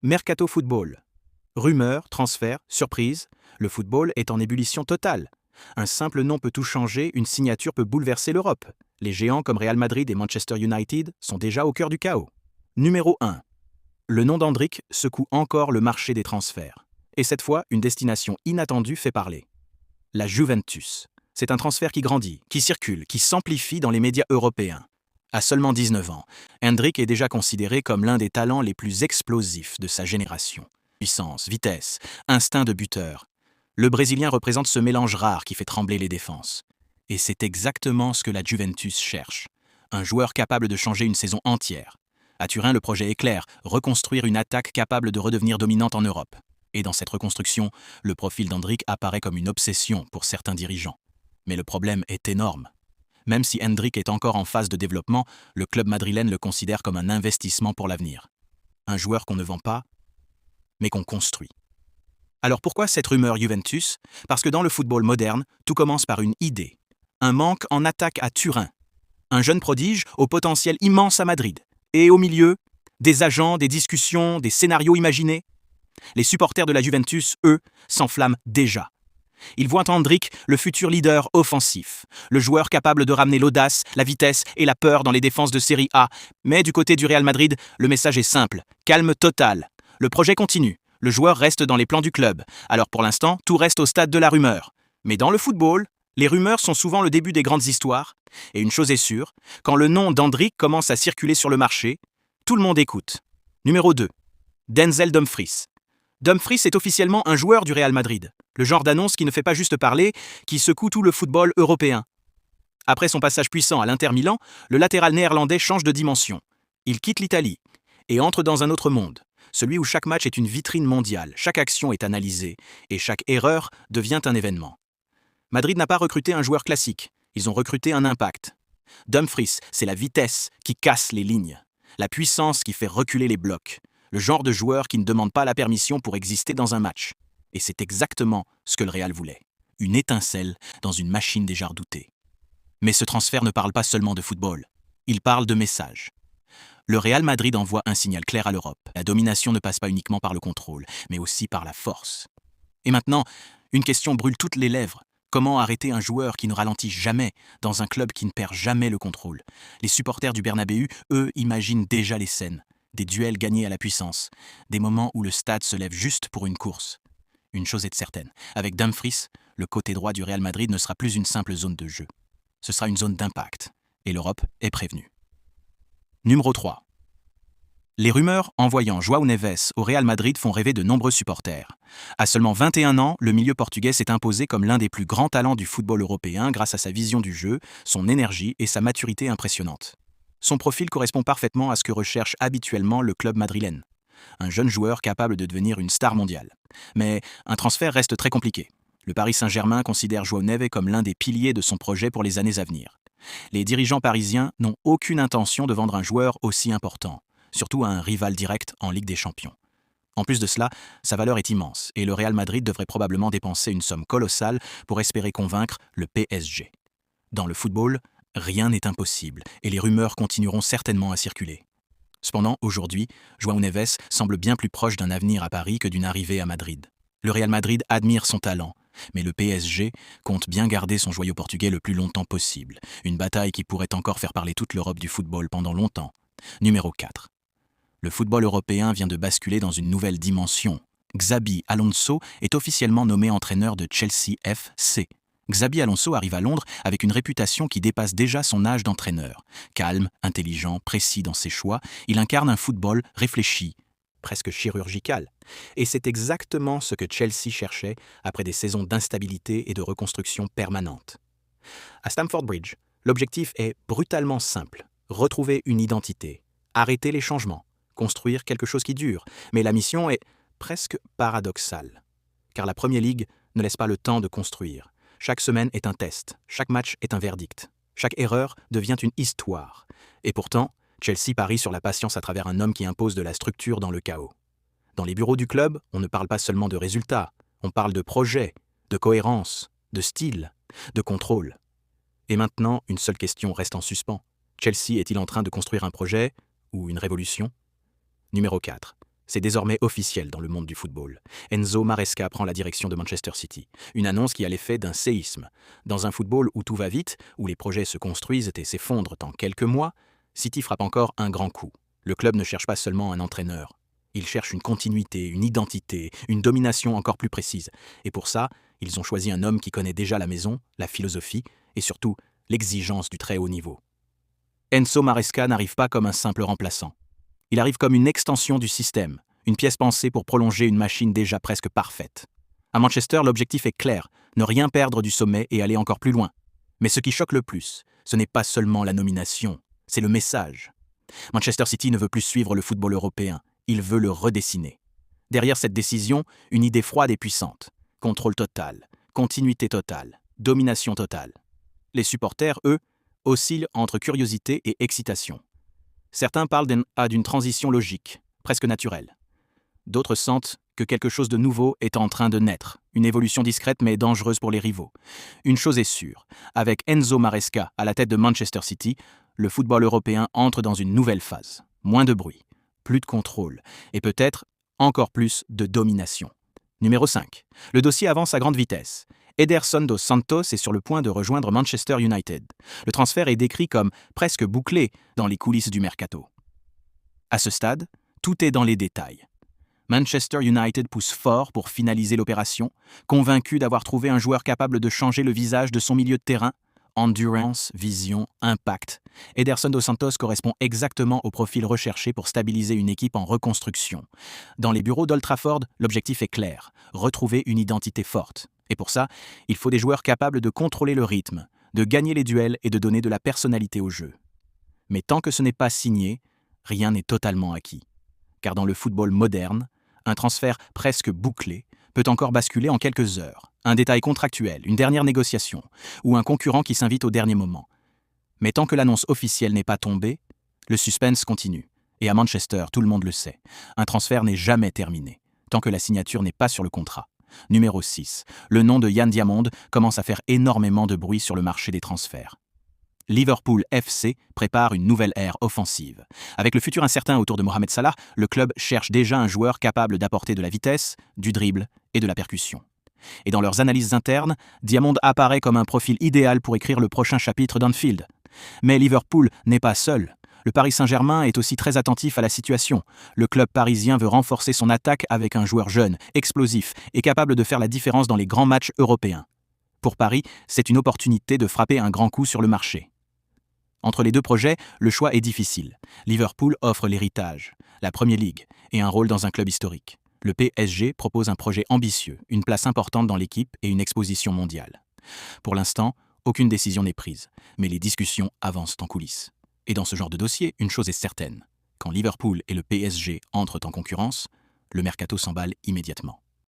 Mercato Football. Rumeurs, transferts, surprises, le football est en ébullition totale. Un simple nom peut tout changer, une signature peut bouleverser l'Europe. Les géants comme Real Madrid et Manchester United sont déjà au cœur du chaos. Numéro 1. Le nom d'Endrick secoue encore le marché des transferts. Et cette fois, une destination inattendue fait parler. La Juventus. C'est un transfert qui grandit, qui circule, qui s'amplifie dans les médias européens. À seulement 19 ans, Endrick est déjà considéré comme l'un des talents les plus explosifs de sa génération. Puissance, vitesse, instinct de buteur. Le Brésilien représente ce mélange rare qui fait trembler les défenses. Et c'est exactement ce que la Juventus cherche. Un joueur capable de changer une saison entière. À Turin, le projet est clair, reconstruire une attaque capable de redevenir dominante en Europe. Et dans cette reconstruction, le profil d'Endrick apparaît comme une obsession pour certains dirigeants. Mais le problème est énorme. Même si Endrick est encore en phase de développement, le club madrilène le considère comme un investissement pour l'avenir. Un joueur qu'on ne vend pas, mais qu'on construit. Alors pourquoi cette rumeur Juventus ? Parce que dans le football moderne, tout commence par une idée. Un manque en attaque à Turin. Un jeune prodige au potentiel immense à Madrid. Et au milieu, des agents, des discussions, des scénarios imaginés. Les supporters de la Juventus, eux, s'enflamment déjà. Ils voient en Endrick le futur leader offensif, le joueur capable de ramener l'audace, la vitesse et la peur dans les défenses de Série A. Mais du côté du Real Madrid, le message est simple, calme total. Le projet continue, le joueur reste dans les plans du club. Alors pour l'instant, tout reste au stade de la rumeur. Mais dans le football, les rumeurs sont souvent le début des grandes histoires. Et une chose est sûre, quand le nom d'Endrick commence à circuler sur le marché, tout le monde écoute. Numéro 2. Denzel Dumfries. Dumfries est officiellement un joueur du Real Madrid. Le genre d'annonce qui ne fait pas juste parler, qui secoue tout le football européen. Après son passage puissant à l'Inter Milan, le latéral néerlandais change de dimension. Il quitte l'Italie et entre dans un autre monde, celui où chaque match est une vitrine mondiale, chaque action est analysée et chaque erreur devient un événement. Madrid n'a pas recruté un joueur classique, ils ont recruté un impact. Dumfries, c'est la vitesse qui casse les lignes, la puissance qui fait reculer les blocs, le genre de joueur qui ne demande pas la permission pour exister dans un match. Et c'est exactement ce que le Real voulait. Une étincelle dans une machine déjà redoutée. Mais ce transfert ne parle pas seulement de football. Il parle de message. Le Real Madrid envoie un signal clair à l'Europe. La domination ne passe pas uniquement par le contrôle, mais aussi par la force. Et maintenant, une question brûle toutes les lèvres. Comment arrêter un joueur qui ne ralentit jamais dans un club qui ne perd jamais le contrôle ? Les supporters du Bernabéu, eux, imaginent déjà les scènes. Des duels gagnés à la puissance. Des moments où le stade se lève juste pour une course. Une chose est certaine, avec Dumfries, le côté droit du Real Madrid ne sera plus une simple zone de jeu. Ce sera une zone d'impact, et l'Europe est prévenue. Numéro 3. Les rumeurs envoyant João Neves au Real Madrid font rêver de nombreux supporters. À seulement 21 ans, le milieu portugais s'est imposé comme l'un des plus grands talents du football européen grâce à sa vision du jeu, son énergie et sa maturité impressionnante. Son profil correspond parfaitement à ce que recherche habituellement le club madrilène. Un jeune joueur capable de devenir une star mondiale. Mais un transfert reste très compliqué. Le Paris Saint-Germain considère João Neves comme l'un des piliers de son projet pour les années à venir. Les dirigeants parisiens n'ont aucune intention de vendre un joueur aussi important, surtout à un rival direct en Ligue des Champions. En plus de cela, sa valeur est immense et le Real Madrid devrait probablement dépenser une somme colossale pour espérer convaincre le PSG. Dans le football, rien n'est impossible et les rumeurs continueront certainement à circuler. Cependant, aujourd'hui, João Neves semble bien plus proche d'un avenir à Paris que d'une arrivée à Madrid. Le Real Madrid admire son talent, mais le PSG compte bien garder son joyau portugais le plus longtemps possible. Une bataille qui pourrait encore faire parler toute l'Europe du football pendant longtemps. Numéro 4. Le football européen vient de basculer dans une nouvelle dimension. Xabi Alonso est officiellement nommé entraîneur de Chelsea FC. Xabi Alonso arrive à Londres avec une réputation qui dépasse déjà son âge d'entraîneur. Calme, intelligent, précis dans ses choix, il incarne un football réfléchi, presque chirurgical. Et c'est exactement ce que Chelsea cherchait après des saisons d'instabilité et de reconstruction permanente. À Stamford Bridge, l'objectif est brutalement simple, retrouver une identité, arrêter les changements, construire quelque chose qui dure. Mais la mission est presque paradoxale, car la Premier League ne laisse pas le temps de construire. Chaque semaine est un test, chaque match est un verdict. Chaque erreur devient une histoire. Et pourtant, Chelsea parie sur la patience à travers un homme qui impose de la structure dans le chaos. Dans les bureaux du club, on ne parle pas seulement de résultats, on parle de projet, de cohérence, de style, de contrôle. Et maintenant, une seule question reste en suspens. Chelsea est-il en train de construire un projet ou une révolution ? Numéro 4. C'est désormais officiel dans le monde du football. Enzo Maresca prend la direction de Manchester City. Une annonce qui a l'effet d'un séisme. Dans un football où tout va vite, où les projets se construisent et s'effondrent en quelques mois, City frappe encore un grand coup. Le club ne cherche pas seulement un entraîneur. Il cherche une continuité, une identité, une domination encore plus précise. Et pour ça, ils ont choisi un homme qui connaît déjà la maison, la philosophie et surtout l'exigence du très haut niveau. Enzo Maresca n'arrive pas comme un simple remplaçant. Il arrive comme une extension du système, une pièce pensée pour prolonger une machine déjà presque parfaite. À Manchester, l'objectif est clair, ne rien perdre du sommet et aller encore plus loin. Mais ce qui choque le plus, ce n'est pas seulement la nomination, c'est le message. Manchester City ne veut plus suivre le football européen, il veut le redessiner. Derrière cette décision, une idée froide et puissante. Contrôle total, continuité totale, domination totale. Les supporters, eux, oscillent entre curiosité et excitation. Certains parlent d'une transition logique, presque naturelle. D'autres sentent que quelque chose de nouveau est en train de naître, une évolution discrète mais dangereuse pour les rivaux. Une chose est sûre, avec Enzo Maresca à la tête de Manchester City, le football européen entre dans une nouvelle phase. Moins de bruit, plus de contrôle et peut-être encore plus de domination. Numéro 5. Le dossier avance à grande vitesse. Ederson dos Santos est sur le point de rejoindre Manchester United. Le transfert est décrit comme presque bouclé dans les coulisses du mercato. À ce stade, tout est dans les détails. Manchester United pousse fort pour finaliser l'opération, convaincu d'avoir trouvé un joueur capable de changer le visage de son milieu de terrain. Endurance, vision, impact. Ederson dos Santos correspond exactement au profil recherché pour stabiliser une équipe en reconstruction. Dans les bureaux d'Old Trafford, l'objectif est clair, retrouver une identité forte. Et pour ça, il faut des joueurs capables de contrôler le rythme, de gagner les duels et de donner de la personnalité au jeu. Mais tant que ce n'est pas signé, rien n'est totalement acquis. Car dans le football moderne, un transfert presque bouclé peut encore basculer en quelques heures. Un détail contractuel, une dernière négociation, ou un concurrent qui s'invite au dernier moment. Mais tant que l'annonce officielle n'est pas tombée, le suspense continue. Et à Manchester, tout le monde le sait, un transfert n'est jamais terminé, tant que la signature n'est pas sur le contrat. Numéro 6. Le nom de Yann Diamond commence à faire énormément de bruit sur le marché des transferts. Liverpool FC prépare une nouvelle ère offensive. Avec le futur incertain autour de Mohamed Salah, le club cherche déjà un joueur capable d'apporter de la vitesse, du dribble et de la percussion. Et dans leurs analyses internes, Diamond apparaît comme un profil idéal pour écrire le prochain chapitre d'Anfield. Mais Liverpool n'est pas seul. Le Paris Saint-Germain est aussi très attentif à la situation. Le club parisien veut renforcer son attaque avec un joueur jeune, explosif et capable de faire la différence dans les grands matchs européens. Pour Paris, c'est une opportunité de frapper un grand coup sur le marché. Entre les deux projets, le choix est difficile. Liverpool offre l'héritage, la Premier League et un rôle dans un club historique. Le PSG propose un projet ambitieux, une place importante dans l'équipe et une exposition mondiale. Pour l'instant, aucune décision n'est prise, mais les discussions avancent en coulisses. Et dans ce genre de dossier, une chose est certaine. Quand Liverpool et le PSG entrent en concurrence, le mercato s'emballe immédiatement.